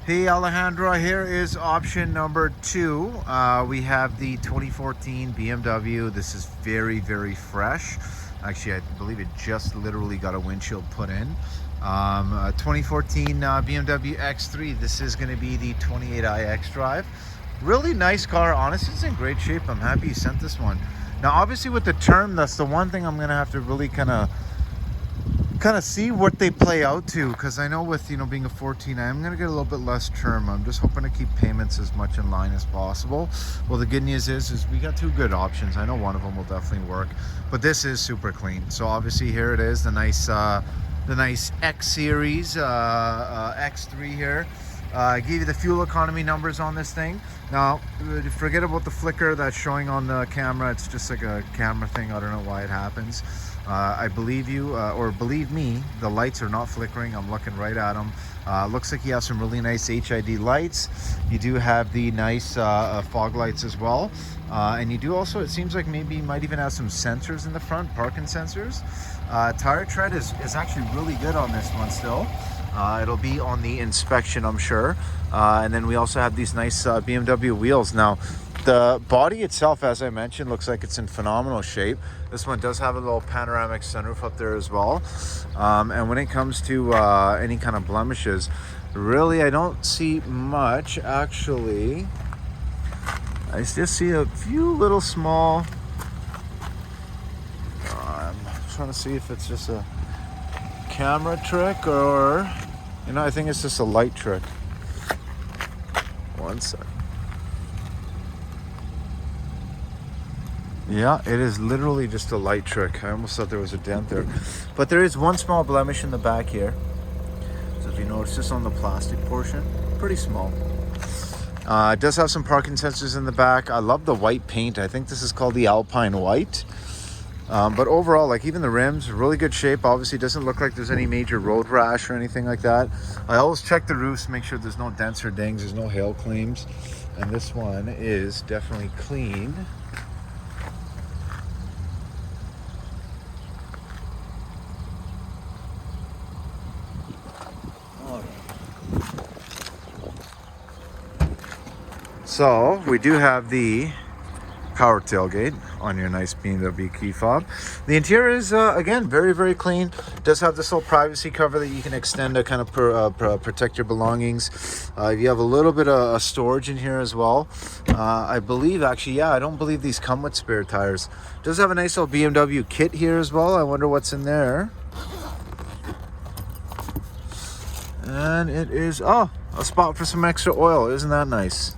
Hey Alejandra, here is option number 2. We have the 2014 BMW. This is very, very fresh. Actually, I believe it just literally got a windshield put in. 2014 BMW X3. This is going to be the 28i Xdrive. Really nice car. Honestly, it's in great shape. I'm happy you sent this one. Now, obviously, with the term, that's the one thing I'm going to have to really kind of see what they play out to, because I know with being a 14, I'm going to get a little bit less term. I'm just hoping to keep payments as much in line as possible. Well, the good news is we got two good options. I know one of them will definitely work, but this is super clean. So obviously here it is, the nice X series X3 here. I gave you the fuel economy numbers on this thing. Now, forget about the flicker that's showing on the camera. It's just like a camera thing. I don't know why it happens. I believe you, or believe me, the lights are not flickering. I'm looking right at them. Looks like you have some really nice HID lights. You do have the nice fog lights as well. And you do also, it seems like maybe you might even have some sensors in the front, parking sensors. Tire tread is actually really good on this one still. It'll be on the inspection, I'm sure. And then we also have these nice BMW wheels. Now, the body itself, as I mentioned, looks like it's in phenomenal shape. This one does have a little panoramic sunroof up there as well. And when it comes to any kind of blemishes, really, I don't see much, actually. I just see a few little small... I'm trying to see if it's just a camera trick or... I think it's just a light trick. One sec. Yeah, it is literally just a light trick. I almost thought there was a dent there. But there is one small blemish in the back here. So if you notice, just on the plastic portion, pretty small. It does have some parking sensors in the back. I love the white paint. I think this is called the Alpine White. But overall, like even the rims, really good shape. Obviously, doesn't look like there's any major road rash or anything like that. I always check the roofs, make sure there's no dents or dings, there's no hail claims. And this one is definitely clean. So we do have the power tailgate on your nice BMW key fob. The interior is again very, very clean. It does have this little privacy cover that you can extend to kind of protect your belongings. You have a little bit of storage in here as well. I believe, actually, yeah, I don't believe these come with spare tires. It does have a nice little BMW kit here as well. I wonder what's in there. And it is a spot for some extra oil. Isn't that nice?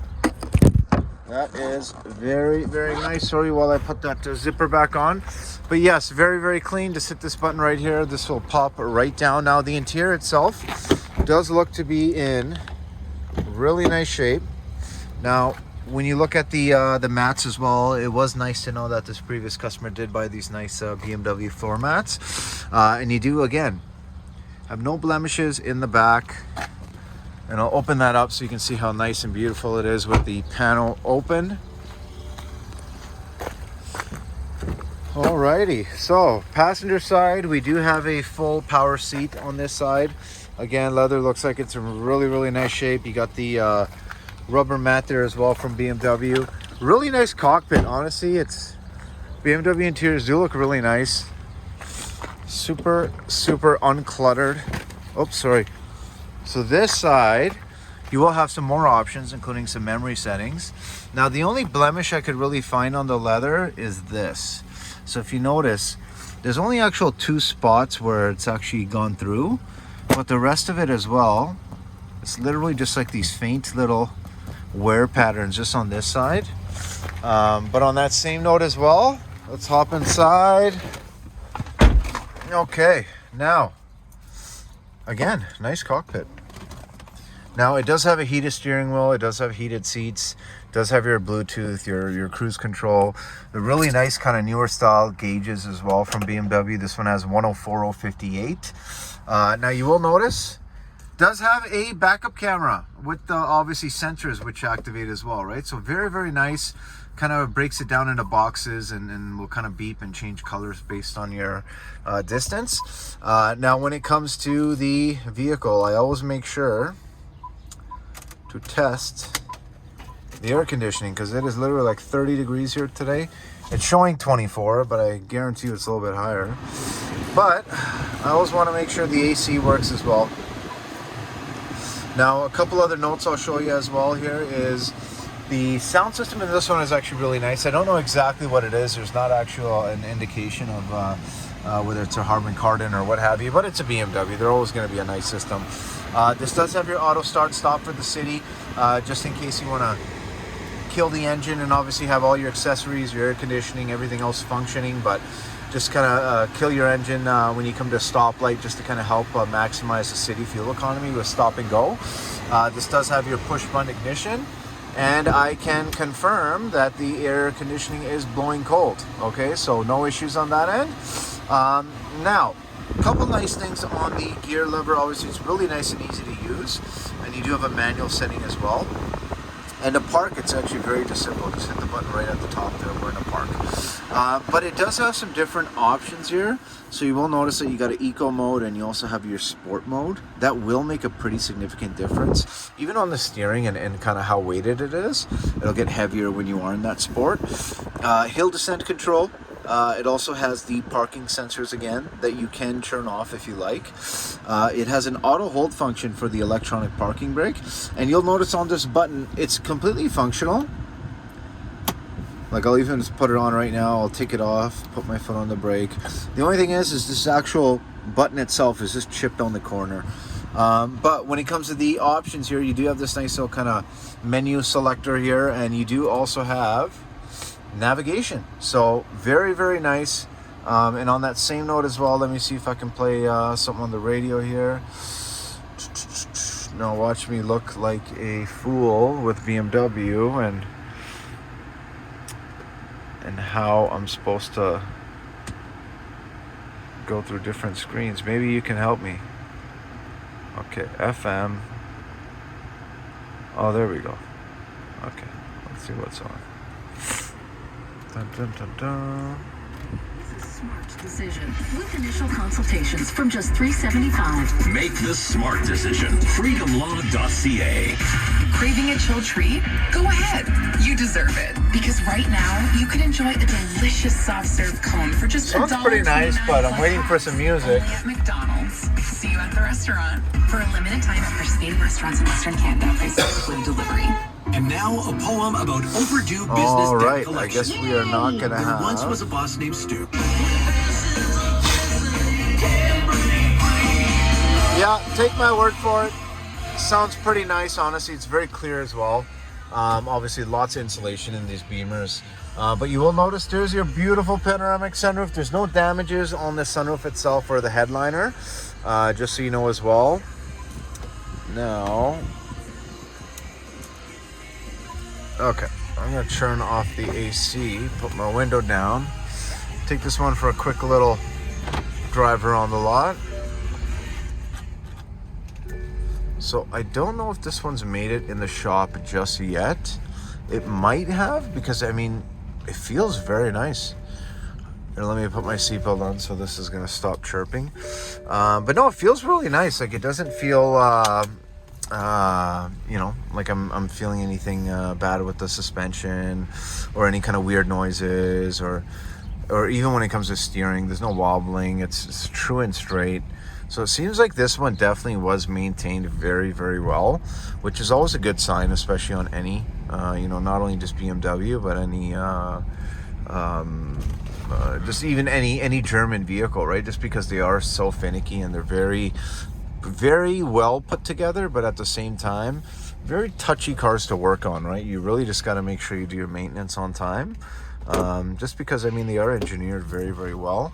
That is very, very nice. Sorry while I put that zipper back on. But yes, very, very clean. Just hit this button right here. This will pop right down. Now, the interior itself does look to be in really nice shape. Now, when you look at the mats as well, it was nice to know that this previous customer did buy these nice BMW floor mats. And you do, again, have no blemishes in the back. And I'll open that up so you can see how nice and beautiful it is with the panel open. Alrighty, so passenger side, we do have a full power seat on this side. Again, leather looks like it's in really, really nice shape. You got the rubber mat there as well from BMW. Really nice cockpit, honestly. It's BMW interiors do look really nice. Super, super uncluttered. Oops, sorry. So this side, you will have some more options, including some memory settings. Now, the only blemish I could really find on the leather is this. So if you notice, there's only actual 2 spots where it's actually gone through, but the rest of it as well, it's literally just like these faint little wear patterns just on this side. But on that same note as well, let's hop inside. Okay, now, again, nice cockpit. Now, it does have a heated steering wheel. It does have heated seats. It does have your Bluetooth, your cruise control. The really nice kind of newer style gauges as well from BMW. This one has 104/058. Now, you will notice, does have a backup camera with the obviously sensors which activate as well, right? So very, very nice. Kind of breaks it down into boxes and will kind of beep and change colors based on your distance. Now, when it comes to the vehicle, I always make sure to test the air conditioning, because it is literally like 30 degrees here today. It's showing 24, but I guarantee you it's a little bit higher. But I always want to make sure the AC works as well. Now, a couple other notes I'll show you as well here is the sound system in this one is actually really nice. I don't know exactly what it is. There's not actually an indication of whether it's a Harman Kardon or what have you, but it's a BMW. They're always going to be a nice system. This does have your auto start stop for the city, just in case you want to kill the engine and obviously have all your accessories, your air conditioning, everything else functioning, but just kind of kill your engine when you come to a stoplight, just to kind of help maximize the city fuel economy with stop and go. This does have your push button ignition, and I can confirm that the air conditioning is blowing cold. Okay, so no issues on that end. Now, a couple nice things on the gear lever. Obviously, it's really nice and easy to use, and you do have a manual setting as well. And to park, it's actually very just simple. Just hit the button right at the top there. We're in a park. But it does have some different options here. So you will notice that you got an eco mode, and you also have your sport mode. That will make a pretty significant difference. Even on the steering and kind of how weighted it is. It'll get heavier when you are in that sport. Hill descent control. It also has the parking sensors again that you can turn off if you like. It has an auto hold function for the electronic parking brake, and you'll notice on this button it's completely functional. Like, I'll even just put it on right now. I'll take it off, put my foot on the brake. The only thing is this actual button itself is just chipped on the corner. But when it comes to the options here, you do have this nice little kind of menu selector here, and you do also have navigation. So very, very nice. And on that same note as well, let me see if I can play something on the radio here. Now watch me look like a fool with BMW and how I'm supposed to go through different screens. Maybe you can help me. Okay, FM. Oh, there we go. Okay, let's see what's on. Dun, dun, dun, dun. It's a smart decision with initial consultations from just $375. Make the smart decision. Freedomlaw.ca. Craving a chill treat? Go ahead. You deserve it. Because right now, you can enjoy a delicious soft serve cone for just $1.29. Sounds pretty nice, but I'm waiting for some music. Only at McDonald's. See you at the restaurant. For a limited time at participating restaurants in Western Canada, prices include delivery. And now a poem about overdue business All debt right, collection. I guess we are not going to have... There once was a boss named Stu. Yeah, take my word for it. Sounds pretty nice, honestly. It's very clear as well. Obviously, lots of insulation in these Beamers. But you will notice there's your beautiful panoramic sunroof. There's no damages on the sunroof itself or the headliner. Just so you know as well. Now... Okay, I'm going to turn off the AC, put my window down, take this one for a quick little drive around the lot. So I don't know if this one's made it in the shop just yet. It might have, because I mean, it feels very nice. Here, let me put my seatbelt on, so this is going to stop chirping. But no, it feels really nice. Like, it doesn't feel... you know, like I'm feeling anything bad with the suspension or any kind of weird noises, or even when it comes to steering, there's no wobbling. It's true and straight. So it seems like this one definitely was maintained very, very well, which is always a good sign, especially on any, you know, not only just BMW, but any, just even any German vehicle, right? Just because they are so finicky and they're very, very well put together, but at the same time, very touchy cars to work on, right? You really just got to make sure you do your maintenance on time. Just because, I mean, they are engineered very, very well.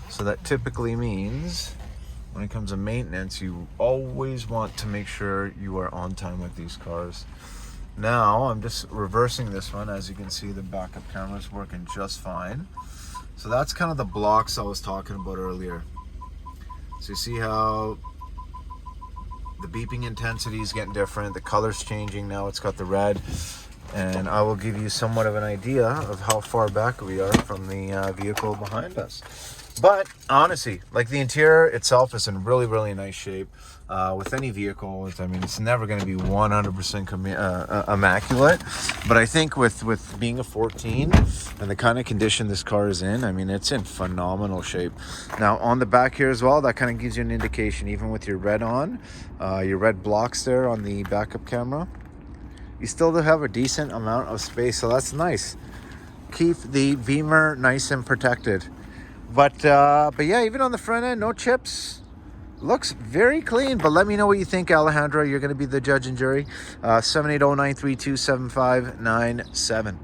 So that typically means when it comes to maintenance, you always want to make sure you are on time with these cars. Now, I'm just reversing this one. As you can see, the backup camera is working just fine. So that's kind of the blocks I was talking about earlier. So you see how the beeping intensity is getting different, the color's changing. Now it's got the red, and I will give you somewhat of an idea of how far back we are from the vehicle behind us. But honestly, like the interior itself is in really, really nice shape. With any vehicle, I mean, it's never going to be 100% immaculate. But I think with being a 14 and the kind of condition this car is in, I mean, it's in phenomenal shape. Now, on the back here as well, that kind of gives you an indication, even with your red on, your red blocks there on the backup camera, you still do have a decent amount of space. So that's nice. Keep the Beamer nice and protected. But yeah, even on the front end, no chips. Looks very clean. But let me know what you think, Alejandra. You're going to be the judge and jury. 780-932-7597.